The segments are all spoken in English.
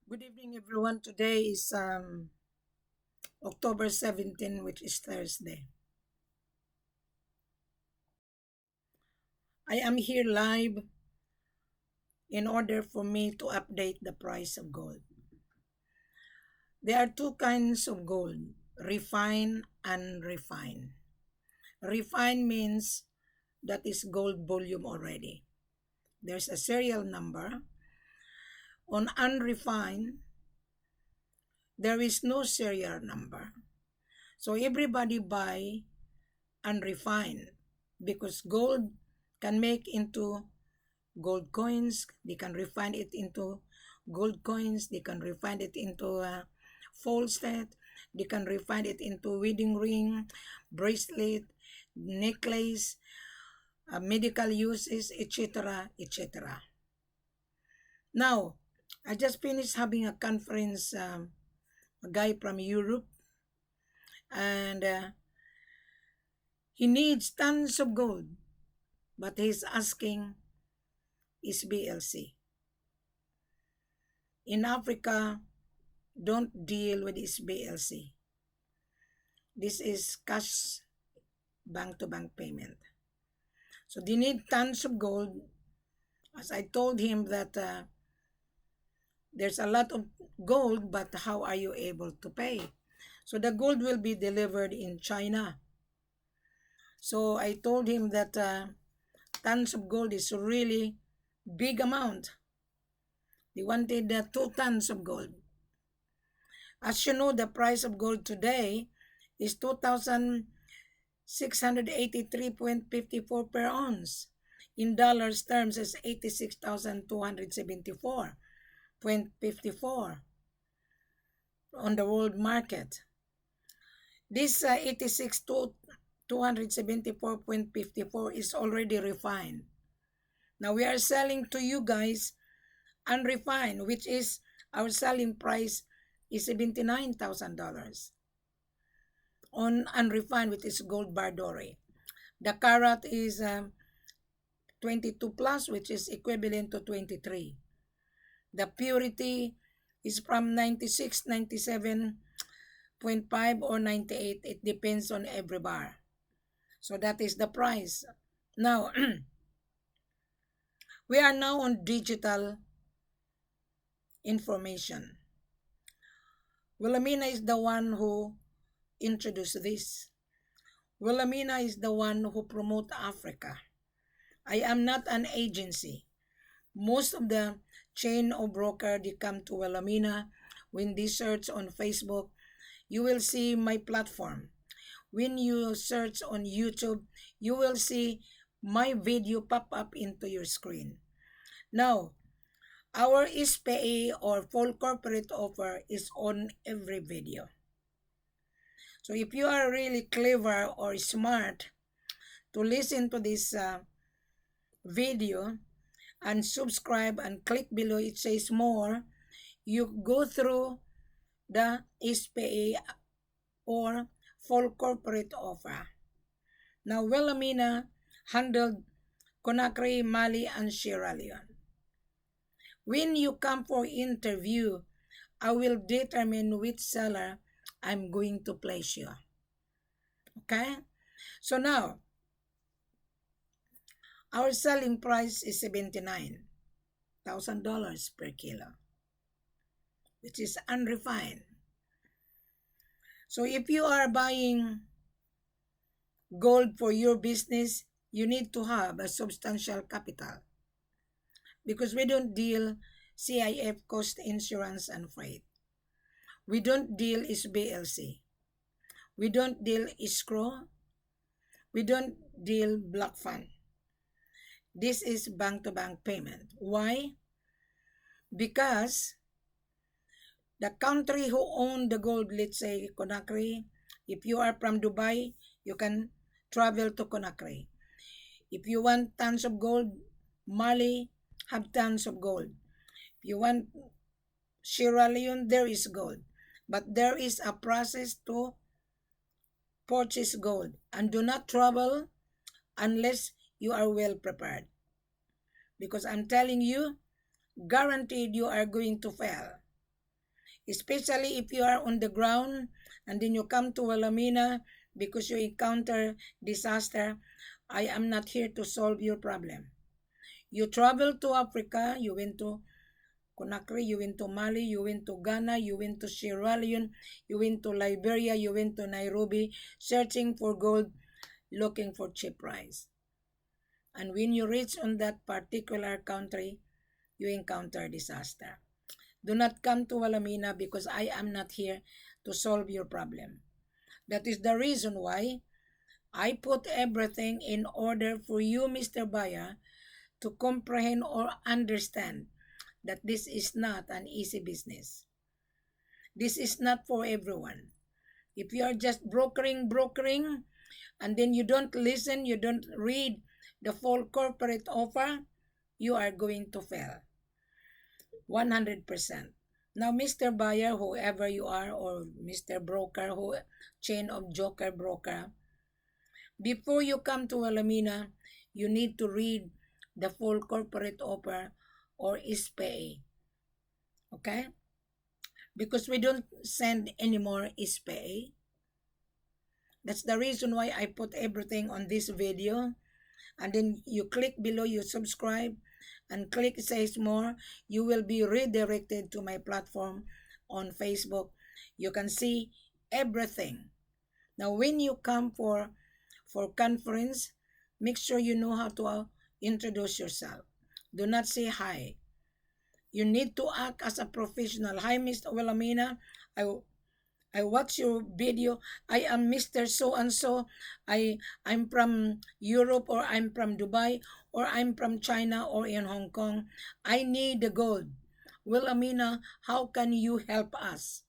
Good evening, everyone. Today is October 17, which is Thursday. I am here live in order for me to update the price of gold. There are two kinds of gold, refined and unrefined. Refined means that is gold volume already. There's a serial number. On unrefined, there is no serial number. So everybody buy unrefined because gold can make into gold coins. They can refine it into gold coins. They can refine it into a false set. They can refine it into wedding ring, bracelet, necklace, medical uses, etc., etc. Now, I just finished having a conference, a guy from Europe, and he needs tons of gold, but he's asking is BLC. In Africa, don't deal with this BLC. This is cash bank-to-bank payment. So they need tons of gold. As I told him that there's a lot of gold, but how are you able to pay? So the gold will be delivered in China. So I told him that tons of gold is a really big amount. They wanted 2 tons of gold. As you know, the price of gold today is 2,683.54 per ounce. In dollars terms, is 86,274.54 on the world market. This 86 to 274.54 is already refined. Now we are selling to you guys unrefined, which is our selling price is $79,000 on unrefined, which is gold bar Dore. The carat is 22 plus, which is equivalent to 23. The purity is from 96, 97.5 or 98. It depends on every bar. So that is the price. Now, we are now on digital information. Wilhelmina is the one who introduced this. Wilhelmina is the one who promote Africa. I am not an agency. Most of the chain of broker, they come to Wilhelmina. When they search on Facebook, you will see my platform. When you search on YouTube, you will see my video pop up into your screen. Now, our SPA or full corporate offer is on every video. So if you are really clever or smart to listen to this video and subscribe and click below, it says more, you go through the SPA or full corporate offer. Now, Wilhelmina handled Conakry, Mali, and Sierra Leone. When you come for interview, I will determine which seller I'm going to place you. Okay? So now, our selling price is $79,000 per kilo, which is unrefined. So if you are buying gold for your business, you need to have a substantial capital because we don't deal CIF, cost, insurance, and freight. We don't deal SBLC. We don't deal escrow. We don't deal block fund. This is bank-to-bank payment. Why? Because the country who own the gold, let's say Conakry, if you are from Dubai, you can travel to Conakry. If you want tons of gold, Mali have tons of gold. If you want Sierra Leone, there is gold. But there is a process to purchase gold. And do not travel unless you are well prepared. Because I'm telling you, guaranteed you are going to fail. especially if you are on the ground and then you come to Wilhelmina because you encounter disaster. I am not here to solve your problem. You travel to Africa, you went to Conakry, you went to Mali, you went to Ghana, you went to Sierra Leone, you went to Liberia, you went to Nairobi, searching for gold, looking for cheap price. And when you reach on that particular country, you encounter disaster. Do not come to Wilhelmina because I am not here to solve your problem. That is the reason why I put everything in order for you, Mr. Buyer, to comprehend or understand that this is not an easy business. This is not for everyone. If you are just brokering, and then you don't listen, you don't read the full corporate offer, you are going to fail 100%. Now, Mr. Buyer, whoever you are, or Mr. Broker, who chain of joker broker, before you come to Alamina, you need to read the full corporate offer or SPA. Okay? Because we don't send anymore SPA. That's the reason why I put everything on this video. And then you click below, you subscribe, and click says more. You will be redirected to my platform on Facebook. You can see everything. Now, when you come for conference, make sure you know how to introduce yourself. Do not say hi. You need to act as a professional. Hi, Mr. Wilhelmina. I watch your video. I am Mr. So and so. I'm from Europe, or I'm from Dubai, or I'm from China, or in Hong Kong. I need the gold. Wilhelmina, how can you help us?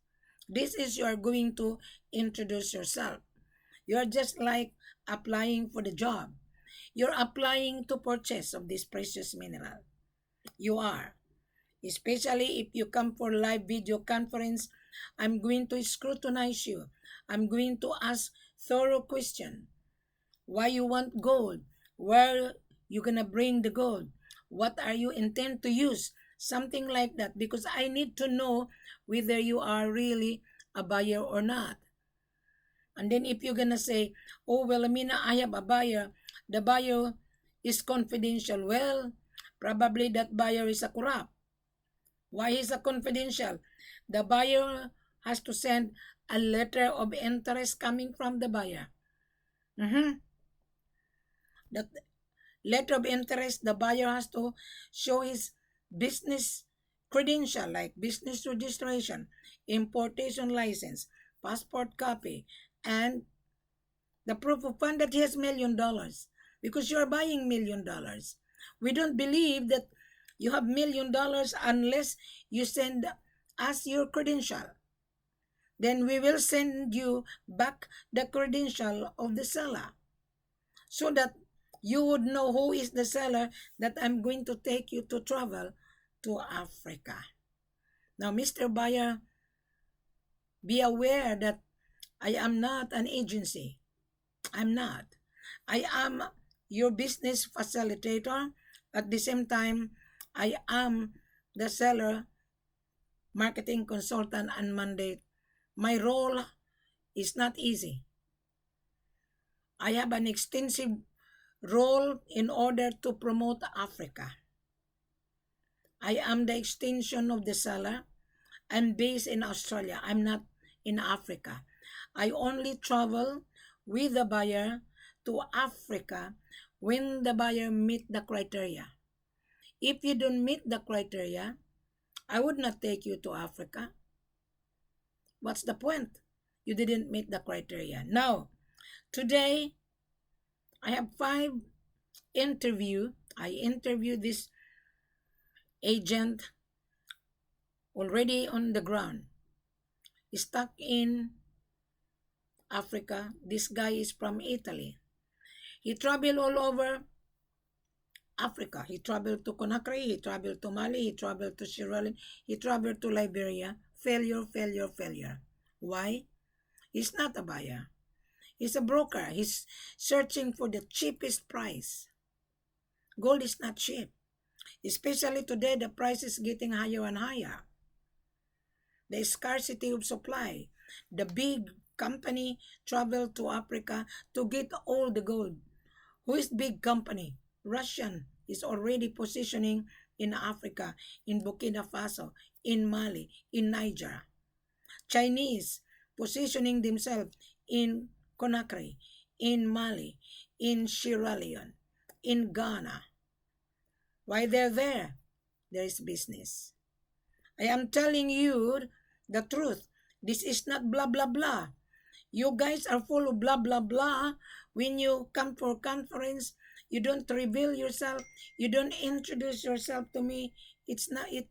This is you are going to introduce yourself. You're just like applying for the job. You're applying to purchase of this precious mineral. You are. Especially if you come for live video conference, I'm going to scrutinize you. I'm going to ask thorough question. Why you want gold? Where you gonna bring the gold? What are you intend to use? Something like that, because I need to know whether you are really a buyer or not. And then if you're gonna say, oh well, Amina, I have a buyer. The buyer is confidential. Well, probably that buyer is a corrupt. Why is it confidential? The buyer has to send a letter of interest coming from the buyer. That letter of interest, the buyer has to show his business credential, like business registration, importation license, passport copy, and the proof of fund that he has $1,000,000, because you are buying $1,000,000. We don't believe that you have $1,000,000 unless you send us your credential. Then we will send you back the credential of the seller, so that you would know who is the seller that I'm going to take you to travel to Africa. Now, Mr. Buyer, be aware that I am not an agency. I'm not. I am your business facilitator. At the same time, I am the seller, marketing consultant, and mandate. My role is not easy. I have an extensive role in order to promote Africa. I am the extension of the seller. I'm based in Australia. I'm not in Africa. I only travel with the buyer to Africa when the buyer meet the criteria. If you don't meet the criteria, I would not take you to Africa. What's the point? You didn't meet the criteria. Now, today, I have 5 interview. I interviewed this agent already on the ground, stuck in Africa. This guy is from Italy. He traveled all over Africa. He traveled to Conakry, he traveled to Mali, he traveled to Sierra Leone, he traveled to Liberia. Failure, failure, failure. Why? He's not a buyer. He's a broker. He's searching for the cheapest price. Gold is not cheap. Especially today, the price is getting higher and higher. the scarcity of supply. The big company traveled to Africa to get all the gold. Who is big company? Russian is already positioning in Africa, in Burkina Faso, in Mali, in Niger. Chinese positioning themselves in Conakry, in Mali, in Sierra Leone, in Ghana. Why they're there? There is business. I am telling you the truth. This is not blah blah blah. You guys are full of blah blah blah. When you come for conference, you don't reveal yourself. You don't introduce yourself to me. It's not it.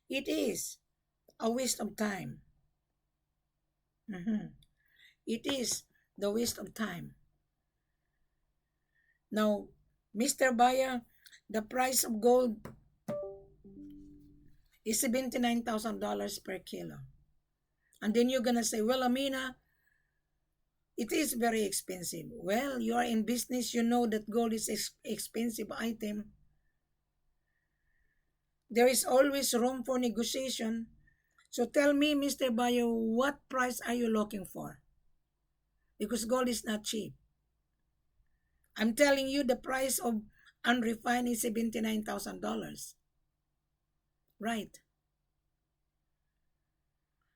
It is a waste of time. Mhm. It is the waste of time. Now, Mr. Buyer, the price of gold is $79,000 per kilo. And then you're gonna say, well, Amina, it is very expensive. Well, you are in business, you know that gold is expensive item. There is always room for negotiation. So tell me, Mr. Buyer, what price are you looking for? Because gold is not cheap. I'm telling you the price of unrefined is $79,000. Right.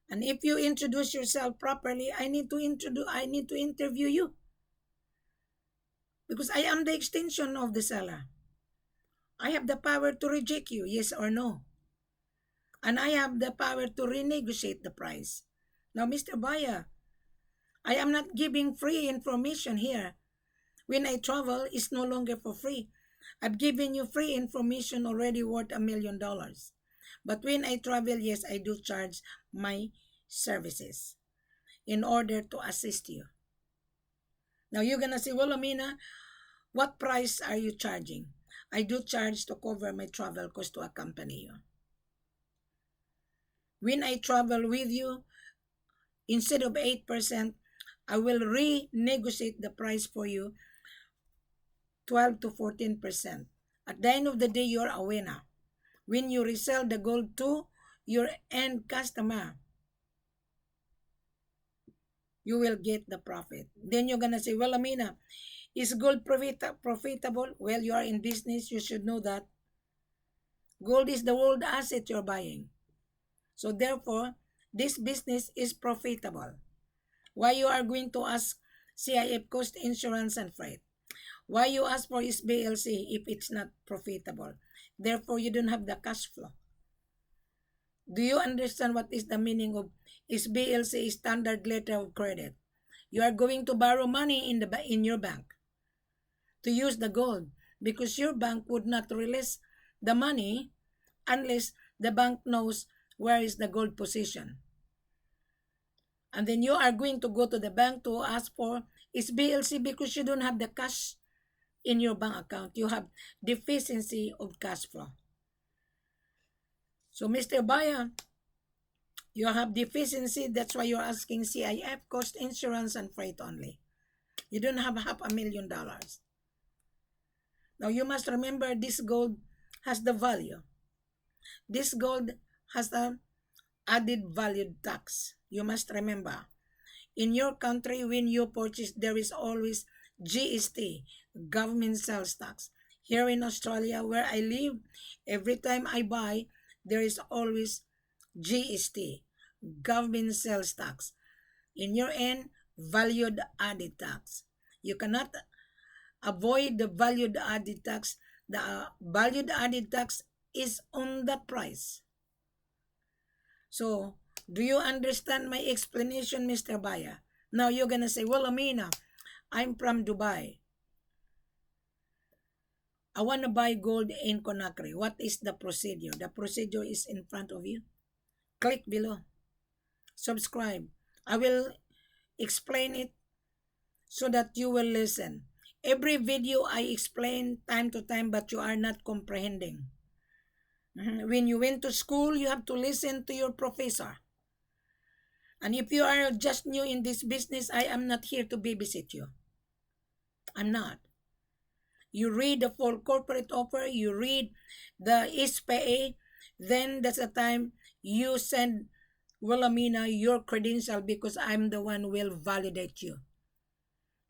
And if you introduce yourself properly, I need to interview you. Because I am the extension of the seller. I have the power to reject you, yes or no. And I have the power to renegotiate the price. Now, Mr. Buyer, I am not giving free information here. When I travel, it's no longer for free. I've given you free information already worth $1 million. But when I travel, yes, I do charge my services in order to assist you. Now you're gonna say, well, Amina, what price are you charging? I do charge to cover my travel cost to accompany you. When I travel with you, instead of 8%, I will renegotiate the price for you 12 to 14%. At the end of the day, you're a winner. When you resell the gold to your end customer, you will get the profit. Then you're gonna say, well, Amina, is gold profitable? Well, you are in business, you should know that. Gold is the world asset you're buying. So therefore, this business is profitable. Why you are going to ask CIF cost, insurance, and freight? Why you ask for SBLC if it's not profitable? Therefore, you don't have the cash flow. Do you understand what is the meaning of SBLC, standard letter of credit? You are going to borrow money in your bank to use the gold because your bank would not release the money unless the bank knows where is the gold position. And then you are going to go to the bank to ask for SBLC because you don't have the cash in your bank account. You have deficiency of cash flow. So, Mr. Buyer, you have deficiency. That's why you're asking CIF, cost, insurance, and freight only. You don't have $500,000. Now, you must remember this gold has the value. This gold has the added value tax. You must remember. In your country, when you purchase, there is always GST, government sales tax. Here in Australia, where I live, every time I buy, there is always GST, government sales tax. In your end, valued added tax. You cannot avoid the valued added tax. The valued added tax is on the price. So, do you understand my explanation, Mr. Buyer? Now you're gonna say, well, Amina, I'm from Dubai. I want to buy gold in Conakry. What is the procedure? The procedure is in front of you. Click below. Subscribe. I will explain it so that you will listen. Every video I explain time to time, but you are not comprehending. When you went to school, you have to listen to your professor. And if you are just new in this business, I am not here to babysit you. I'm not. You read the full corporate offer, you read the SPA, then that's the time you send Well, Amina, your credential because I'm the one who will validate you.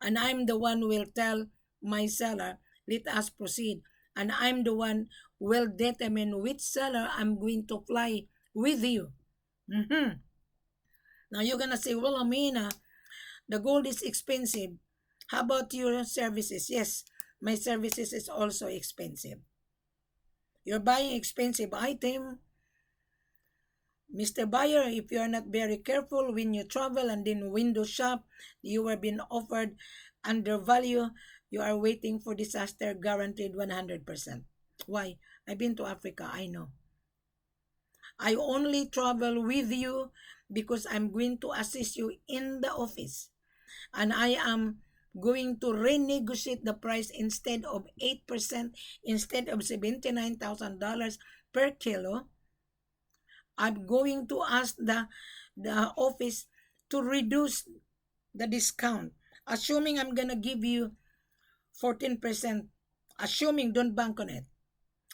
And I'm the one who will tell my seller, let us proceed. And I'm the one who will determine which seller I'm going to fly with you. Mhm. Now you're gonna say, well, Amina, the gold is expensive. How about your services? Yes, my services is also expensive. You're buying expensive item, Mr. Buyer. If you are not very careful when you travel and then window shop, you are being offered undervalue. You are waiting for disaster, guaranteed 100%. Why? I've been to Africa. I know. I only travel with you because I'm going to assist you in the office. And I am going to renegotiate the price instead of 8%, instead of $79,000 per kilo. I'm going to ask the office to reduce the discount. Assuming I'm going to give you 14%, assuming, don't bank on it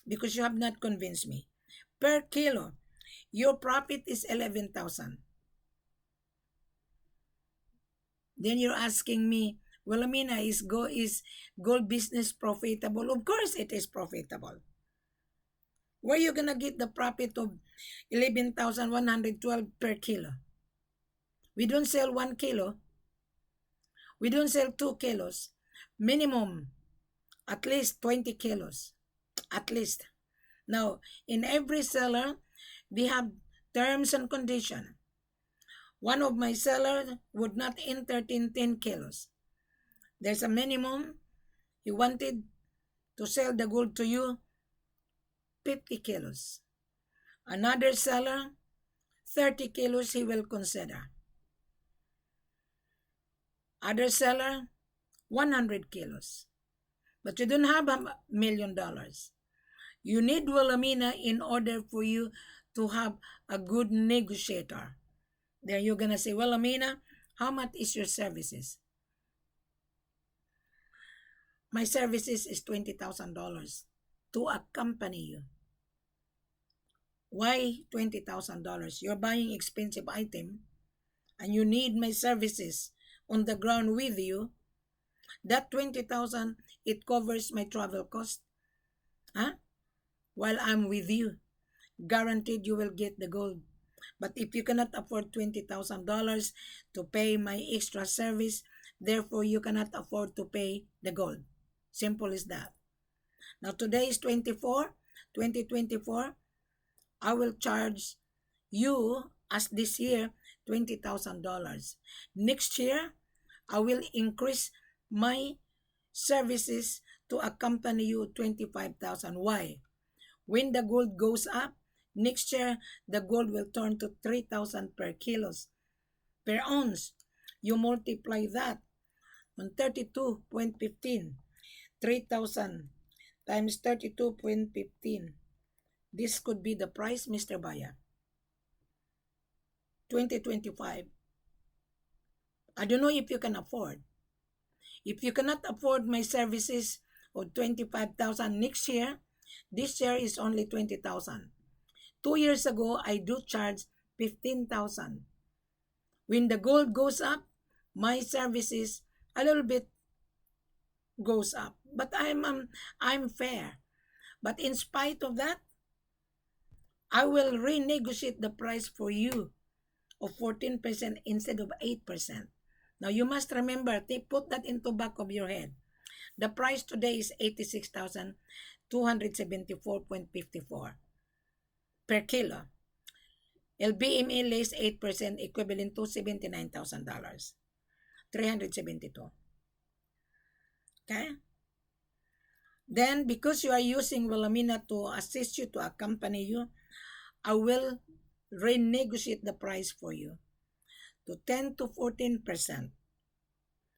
because you have not convinced me. Per kilo, your profit is 11,000. Then you're asking me, well, Amina, is gold business profitable? Of course it is profitable. Where you gonna get the profit of 11,112 per kilo? We don't sell 1 kilo. We don't sell 2 kilos. Minimum, at least 20 kilos. At least. Now, in every seller, we have terms and condition. One of my sellers would not enter 10 kilos. There's a minimum. He wanted to sell the gold to you 50 kilos. Another seller, 30 kilos he will consider. Other seller, 100 kilos. But you don't have $1 million. You need Wilhelmina in order for you to have a good negotiator. Then you're going to say, Wilhelmina, how much is your services? My services is $20,000 to accompany you. Why $20,000? You're buying expensive item and you need my services on the ground with you. That 20,000, it covers my travel cost. Huh? While I'm with you, guaranteed you will get the gold. But if you cannot afford $20,000 to pay my extra service, therefore you cannot afford to pay the gold. Simple as that. Now today is 2024. I will charge you as this year $20,000. Next year, I will increase my services to accompany you 25,000. Why? When the gold goes up, next year the gold will turn to 3,000 per kilos per ounce. You multiply that on 32.15. 3,000 times 32.15. This could be the price, Mr. Buyer. 2025. I don't know if you can afford. If you cannot afford my services of 25,000 next year, this year is only 20,000. 2 years ago, I do charge 15,000. When the gold goes up, my services a little bit goes up. But I'm fair. But in spite of that, I will renegotiate the price for you of 14% instead of 8%. Now you must remember, put that into back of your head. The price today is 86,274.54 per kilo. LBMA lays 8% equivalent to $79,000. 372. Okay? Then, because you are using Wilhelmina to assist you, to accompany you, I will renegotiate the price for you to 10 to 14%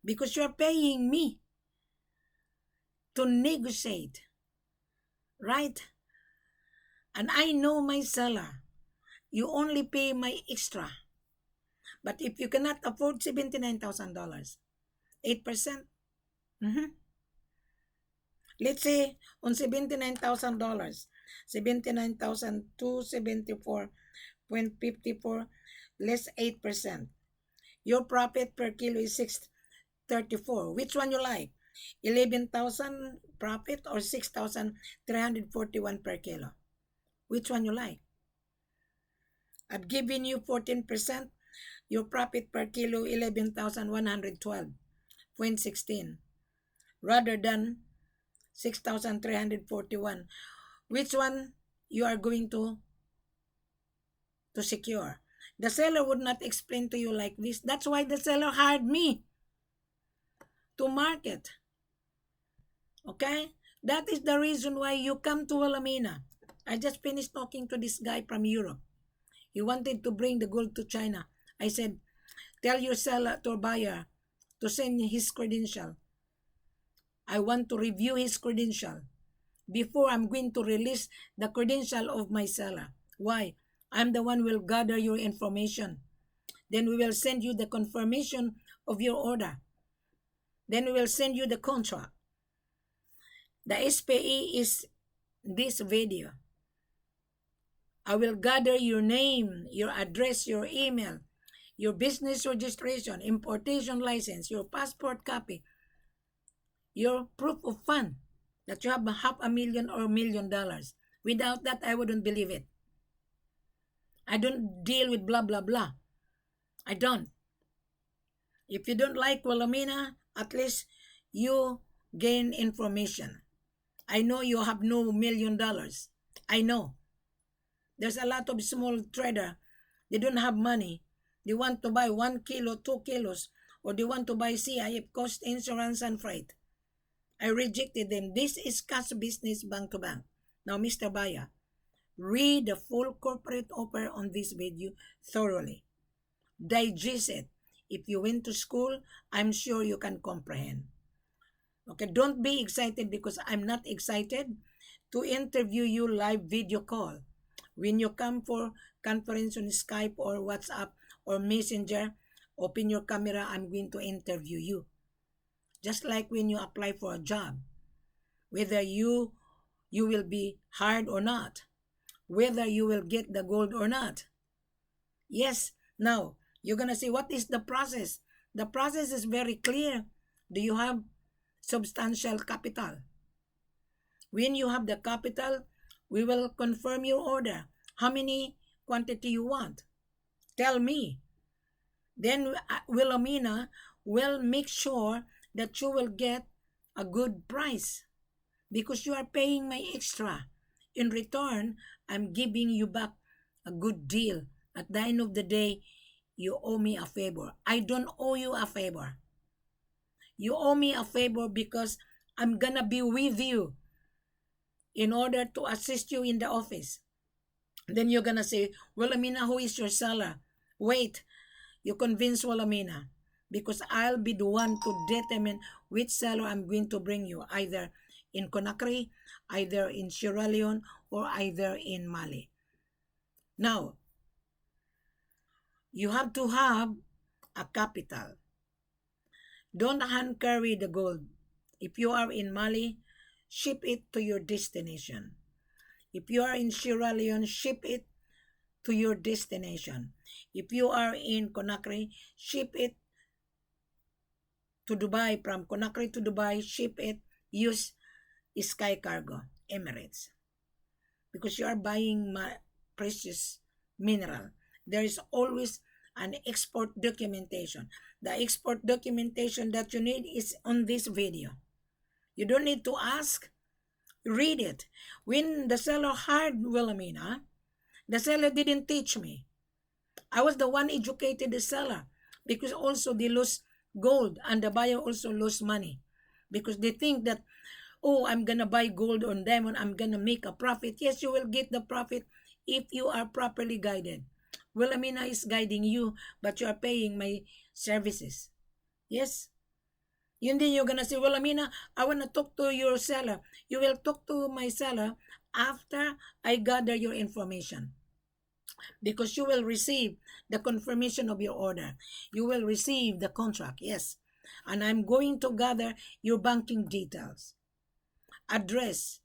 because you are paying me to negotiate, right? And I know my seller. You only pay my extra. But if you cannot afford $79,000, 8%, let's say on $79,000, 79,274.54, less 8%. Your profit per kilo is 634. Which one you like? 11,000 profit or 6,341 per kilo? Which one you like? I've given you 14%. Your profit per kilo 11,112.16 rather than 6,341. Which one you are going to secure? The seller would not explain to you like this. That's why the seller hired me to market. Okay? That is the reason why you come to Wilhelmina. I just finished talking to this guy from Europe. He wanted to bring the gold to China. I said, tell your seller to buyer to send his credential. I want to review his credential before I'm going to release the credential of my seller. Why? I'm the one who will gather your information. Then we will send you the confirmation of your order. Then we will send you the contract. The SPE is this video. I will gather your name, your address, your email, your business registration, importation license, your passport copy, your proof of fund that you have $500,000 or $1 million. Without that, I wouldn't believe it. I don't deal with blah, blah, blah. I don't. If you don't like Wilhelmina, at least you gain information. I know you have no $1 million. I know. There's a lot of small trader. They don't have money. They want to buy 1 kilo, 2 kilos, or they want to buy CIF, cost, insurance, and freight. I rejected them. This is cash business bank to bank. Now, Mr. Buyer, read the full corporate offer on this video thoroughly. Digest it. If you went to school, I'm sure you can comprehend. Okay, don't be excited because I'm not excited to interview you live video call. When you come for conference on Skype or WhatsApp or Messenger, open your camera, I'm going to interview you. Just like when you apply for a job, whether you will be hired or not, whether you will get the gold or not. Yes, now, you're going to say, what is the process? The process is very clear. Do you have substantial capital? When you have the capital, we will confirm your order. How many quantity you want? Tell me. Then Wilhelmina will make sure that you will get a good price because you are paying my extra. In return, I'm giving you back a good deal. At the end of the day, you owe me a favor. I don't owe you a favor. You owe me a favor because I'm gonna be with you in order to assist you in the office. Then you're gonna say, Wilhelmina, who is your seller? Wait, you convince Wilhelmina because I'll be the one to determine which seller I'm going to bring you, either in Conakry, either in Sierra Leone, or either in Mali. Now, you have to have a capital. Don't hand carry the gold. If you are in Mali, ship it to your destination. If you are in Sierra Leone, ship it to your destination. If you are in Conakry, ship it to Dubai. From Conakry to Dubai, ship it. Use Sky Cargo, Emirates. Because you are buying precious mineral. There is always an export documentation. The export documentation that you need is on this video. You don't need to ask. Read it. When the seller hired Wilhelmina, the seller didn't teach me. I was the one educated the seller because also they lose gold and the buyer also lose money because they think that, oh, I'm going to buy gold or diamond, I'm going to make a profit. Yes, you will get the profit if you are properly guided. Wilhelmina is guiding you, but you are paying my services. Yes? Yun din you're gonna say, Wilhelmina, I wanna talk to your seller. You will talk to my seller after I gather your information. Because you will receive the confirmation of your order. You will receive the contract, yes. And I'm going to gather your banking details. Address,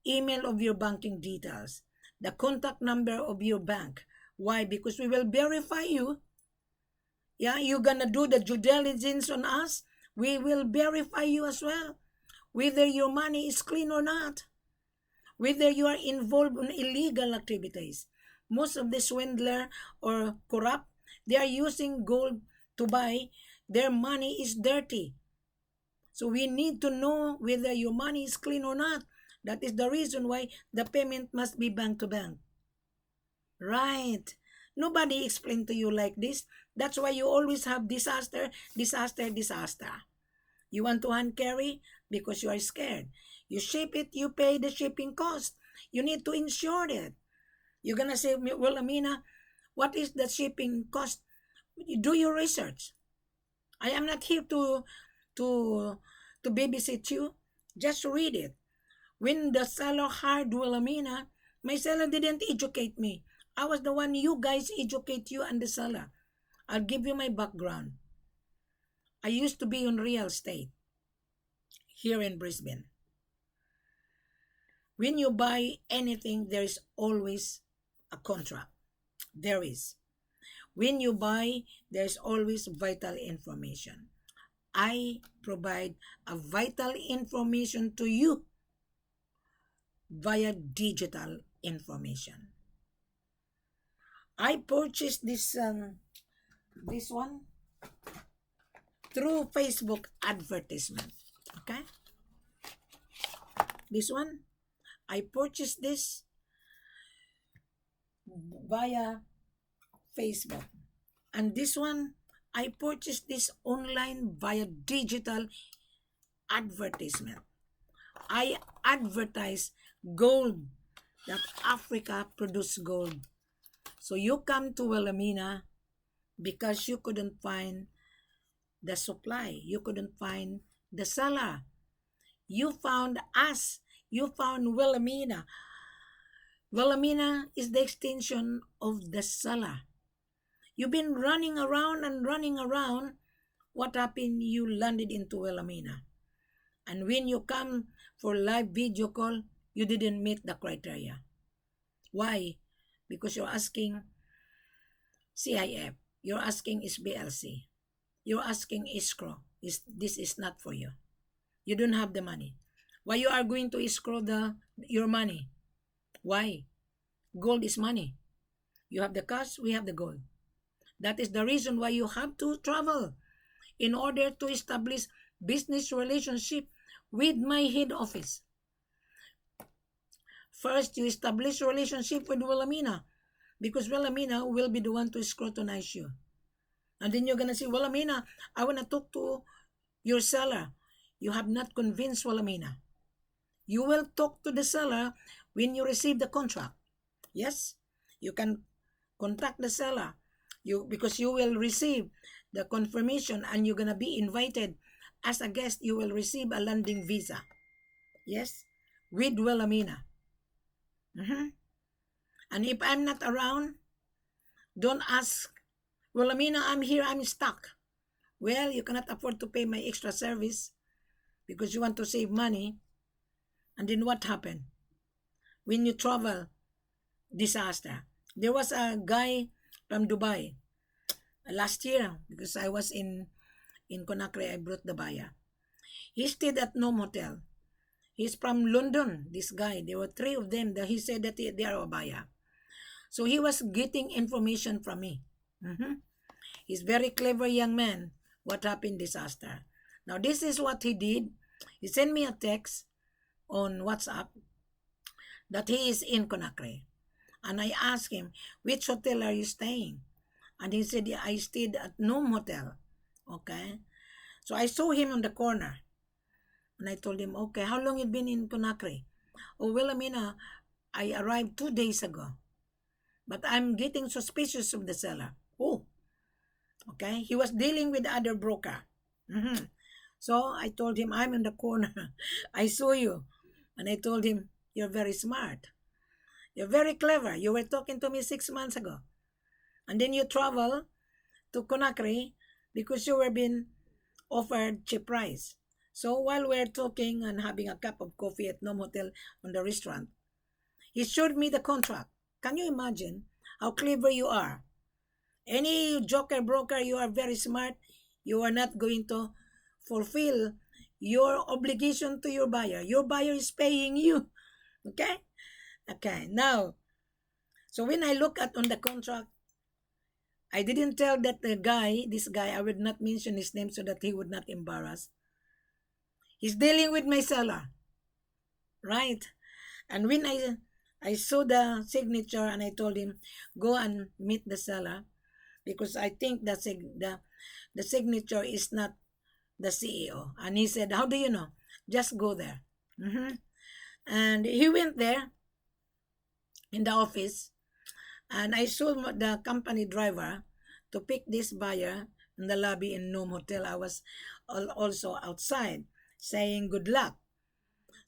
email of your banking details, the contact number of your bank, Why? Because we will verify you. Yeah, you're gonna do the due diligence on us. We will verify you as well, whether your money is clean or not, whether you are involved in illegal activities. Most of the swindler or corrupt, they are using gold to buy. Their money is dirty. So we need to know whether your money is clean or not. That is the reason why the payment must be bank to bank. Right. Nobody explained to you like this. That's why you always have disaster, disaster, disaster. You want to hand carry because you are scared. You ship it, you pay the shipping cost. You need to insure it. You're gonna say, well, Amina, what is the shipping cost? You do your research. I am not here to to babysit you. Just read it. When the seller hired Wilhelmina, my seller didn't educate me. I was the one you guys educate you and the seller. I'll give you my background. I used to be in real estate here in Brisbane. When you buy anything, there is always a contract. There is. When you buy, there's always vital information. I provide a vital information to you via digital information. I purchased this one through Facebook advertisement. Okay, this one I purchased this via Facebook, and this one I purchased this online via digital advertisement. I advertise gold, that Africa produce gold. So you come to Wilhelmina because you couldn't find the supply. You couldn't find the seller. You found us. You found Wilhelmina. Wilhelmina is the extension of the seller. You've been running around and running around. What happened? You landed into Wilhelmina. And when you come for live video call, you didn't meet the criteria. Why? Because you're asking CIF. You're asking SBLC. You're asking escrow. This is not for you. You don't have the money. Why you are going to escrow your money? Why? Gold is money. You have the cash, we have the gold. That is the reason why you have to travel in order to establish business relationship with my head office. First, you establish a relationship with Wilhelmina because Wilhelmina will be the one to scrutinize you. And then you're going to say, Wilhelmina, I want to talk to your seller. You have not convinced Wilhelmina. You will talk to the seller when you receive the contract. Yes, you can contact the seller because you will receive the confirmation and you're going to be invited as a guest. You will receive a landing visa. Yes, with Wilhelmina. And if I'm not around, don't ask, Wilhelmina, I'm here, I'm stuck. Well, you cannot afford to pay my extra service because you want to save money. And then what happened? When you travel, disaster. There was a guy from Dubai last year because I was in Conakry. I brought the buyer. He stayed at no motel. He's from London, this guy. There were three of them that he said that they are a buyer. So he was getting information from me. He's very clever young man. What happened? Disaster. Now this is what he did. He sent me a text on WhatsApp that he is in Conakry. And I asked him, which hotel are you staying? And he said, yeah, I stayed at Nome Hotel. Okay. So I saw him on the corner. And I told him, okay, how long you been in Conakry? Oh, well, Amina, I arrived 2 days ago. But I'm getting suspicious of the seller. Oh, okay. He was dealing with other broker. So I told him, I'm in the corner. I saw you. And I told him, you're very smart. You're very clever. You were talking to me 6 months ago. And then you travel to Conakry because you were being offered cheap price. So while we're talking and having a cup of coffee at Nome Hotel on the restaurant, he showed me the contract. Can you imagine? how clever you are. Any joker broker, you are very smart. You are not going to fulfill your obligation to your buyer. Your buyer is paying you. Okay? Okay. Now, so when I look at on the contract, I didn't tell that this guy, I would not mention his name so that he would not embarrass. He's dealing with my seller, right? And when I saw the signature and I told him, go and meet the seller because I think the signature is not the CEO. And he said, how do you know? Just go there. Mhm. And he went there in the office, and I saw the company driver to pick this buyer in the lobby in Noom Hotel. I was also outside saying good luck.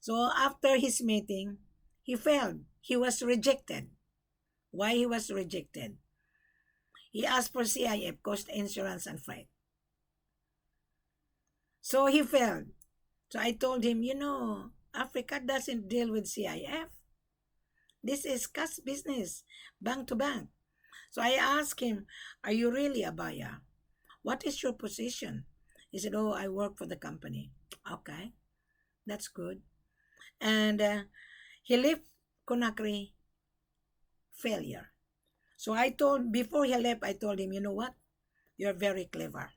So after his meeting, he failed. He was rejected. Why he was rejected? He asked for CIF, cost insurance and freight. So he failed. So I told him, Africa doesn't deal with CIF. This is cash business, bank to bank. So I asked him, are you really a buyer? What is your position? He said, oh, I work for the company. Okay, that's good. And he left Conakry failure. So before he left, I told him, you know what? You're very clever.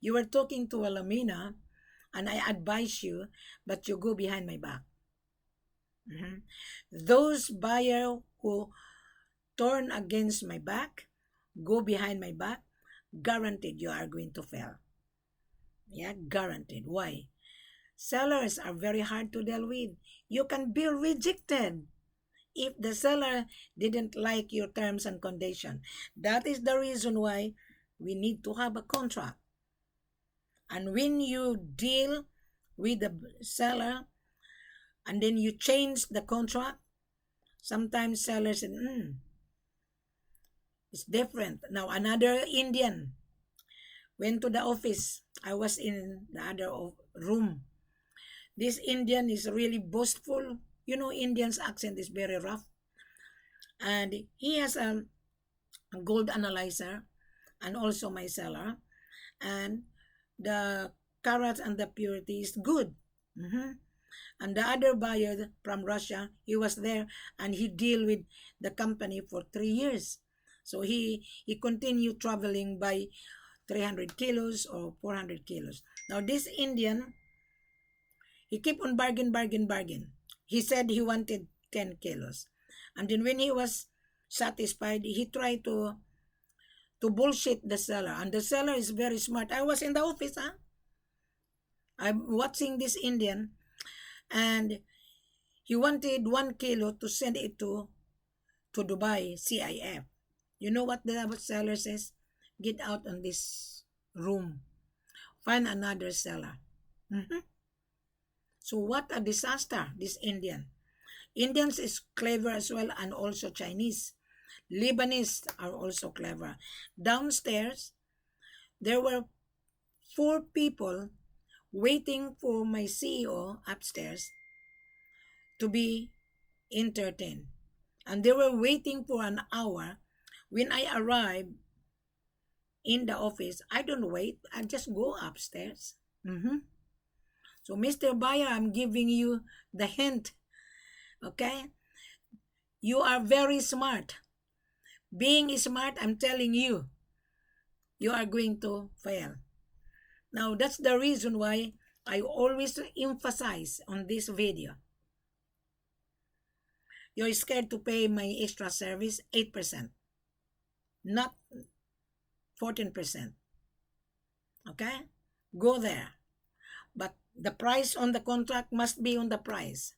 You were talking to Alamina, and I advise you, but you go behind my back. Mhm. Those buyer who turn against my back, go behind my back, guaranteed you are going to fail. Yeah, guaranteed. Why? Sellers are very hard to deal with. You can be rejected if the seller didn't like your terms and condition. That is the reason why we need to have a contract. And when you deal with the seller and then you change the contract, sometimes sellers say, it's different. Now, another Indian went to the office. I was in the other room. This Indian is really boastful. Indian's accent is very rough. And he has a gold analyzer and also my seller. And the carats and the purity is good. Mhm. And the other buyer from Russia, he was there and he deal with the company for 3 years. So he continued traveling by 300 kilos or 400 kilos. Now this Indian, he kept on bargain. He said he wanted 10 kilos. And then when he was satisfied, he tried to bullshit the seller. And the seller is very smart. I was in the office, huh? I'm watching this Indian, and he wanted 1 kilo to send it to Dubai, CIF. You know what the seller says? Get out on this room. Find another seller. Mhm. So what a disaster, this Indian. Indians is clever as well, and also Chinese. Lebanese are also clever. Downstairs, there were 4 people waiting for my CEO upstairs to be entertained. And they were waiting for an hour. When I arrived in the office, I don't wait. I just go upstairs. Mhm. So, Mr. Buyer, I'm giving you the hint. Okay? You are very smart. Being smart, I'm telling you, you are going to fail. Now, that's the reason why I always emphasize on this video. You're scared to pay my extra service 8%, not 14%. Okay? Go there. But the price on the contract must be on the price.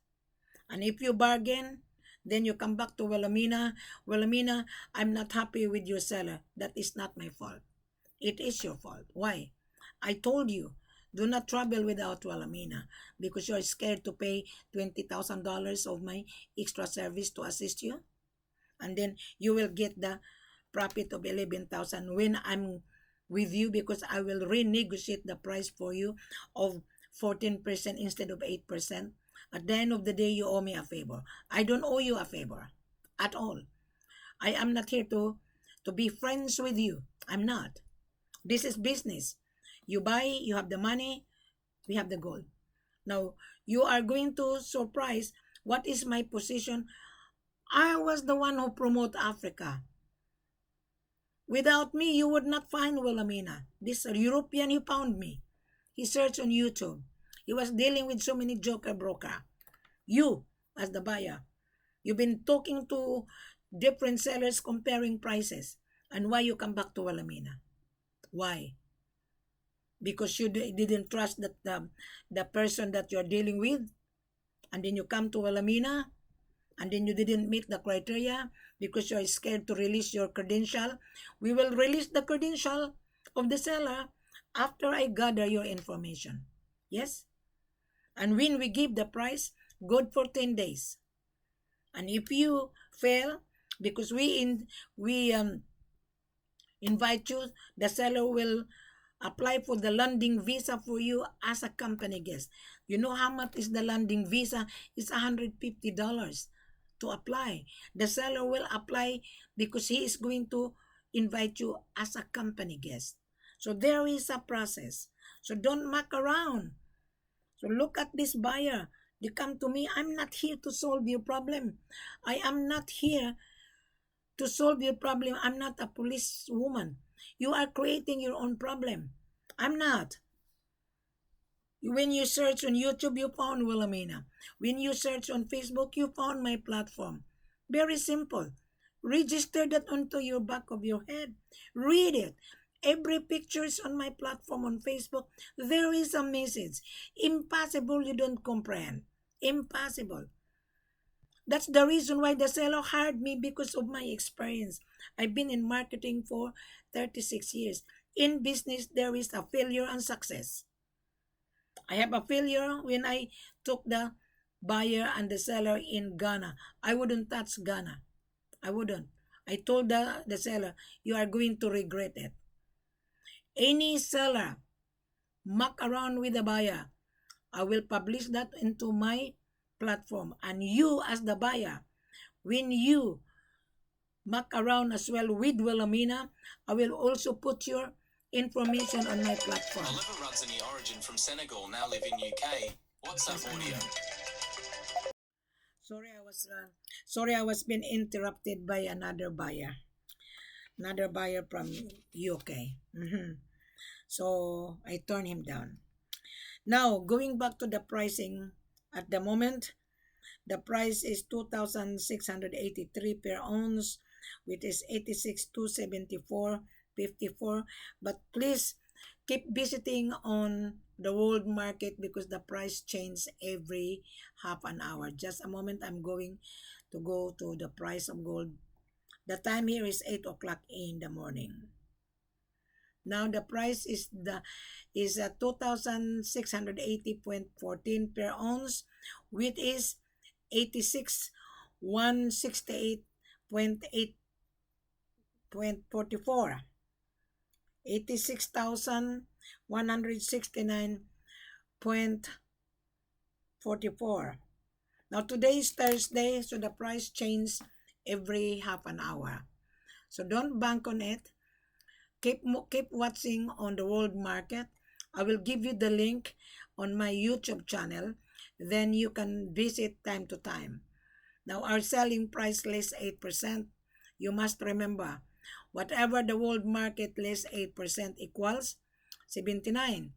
And if you bargain, then you come back to Wilhelmina. Wilhelmina, I'm not happy with your seller. That is not my fault. It is your fault. Why? I told you, do not travel without Wilhelmina because you're scared to pay $20,000 of my extra service to assist you. And then you will get the profit of 11,000 when I'm with you, because I will renegotiate the price for you of 14% instead of 8%. At the end of the day, you owe me a favor. I don't owe you a favor at all. I am not here to be friends with you. I'm not. This is business. You buy, you have the money, we have the gold. Now, you are going to surprise what is my position. I was the one who promote Africa. Without me, you would not find Wilhelmina. This European, he found me. He searched on YouTube. He was dealing with so many joker broker. You, as the buyer, you've been talking to different sellers comparing prices. And why you come back to Wilhelmina? Why? Because you didn't trust that the person that you're dealing with, and then you come to Wilhelmina, and then you didn't meet the criteria because you're scared to release your credential. We will release the credential of the seller after I gather your information. Yes? And when we give the price, good for 10 days. And if you fail, because we invite you, the seller will apply for the landing visa for you as a company guest. You know how much is the landing visa? It's $150 to apply. The seller will apply because he is going to invite you as a company guest. So there is a process. So don't muck around. So look at this buyer. They come to me. I'm not here to solve your problem. I am not here to solve your problem. I'm not a police woman. You are creating your own problem. I'm not. When you search on YouTube, you found Wilhelmina. When you search on Facebook, you found my platform. Very simple. Register that onto your back of your head. Read it. Every picture is on my platform on Facebook. There is a message. Impossible you don't comprehend. Impossible. That's the reason why the seller hired me, because of my experience. I've been in marketing for 36 years. In business, there is a failure and success. I have a failure when I took the buyer and the seller in Ghana. I wouldn't touch Ghana. I wouldn't. I told the seller, you are going to regret it. Any seller muck around with the buyer, I will publish that into my platform. And you as the buyer, when you muck around as well with Wilhelmina, I will also put your information on my platform. Oliver runs in the origin from Senegal, now live in UK. What's up, audio? Sorry, I was being interrupted by another buyer from UK. So I turned him down. Now going back to the pricing, at the moment, the price is 2,683 per ounce, which is 86,274.54. But please keep visiting on the world market because the price changes every half an hour. Just a moment, I'm going to go to the price of gold. The time here is 8 o'clock in the morning. Now the price is 2,680.14 per ounce, which is 86,168.44. 86,169.44. Now today is Thursday, so the price changes every half an hour. So don't bank on it. Keep watching on the world market. I will give you the link on my YouTube channel. Then you can visit time to time. Now our selling price less 8%. You must remember, whatever the world market less 8% equals 79.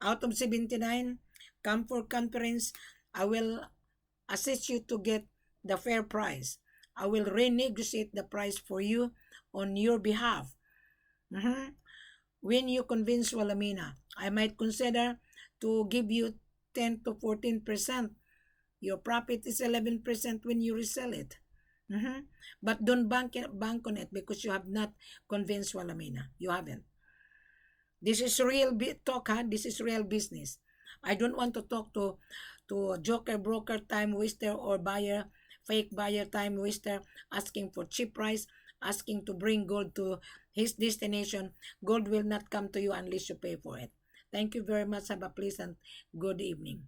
Out of 79, come for conference. I will assist you to get the fair price. I will renegotiate the price for you on your behalf. When you convince Wilhelmina, I might consider to give you 10 to 14%. Your profit is 11% when you resell it. But don't bank on it because you have not convinced Wilhelmina. You haven't. This is real talk, huh? This is real business. I don't want to talk to a joker, broker, time waster, or buyer, fake buyer, time waster, asking for cheap price, asking to bring gold to his destination. Gold will not come to you unless you pay for it. Thank you very much. Have a pleasant good evening.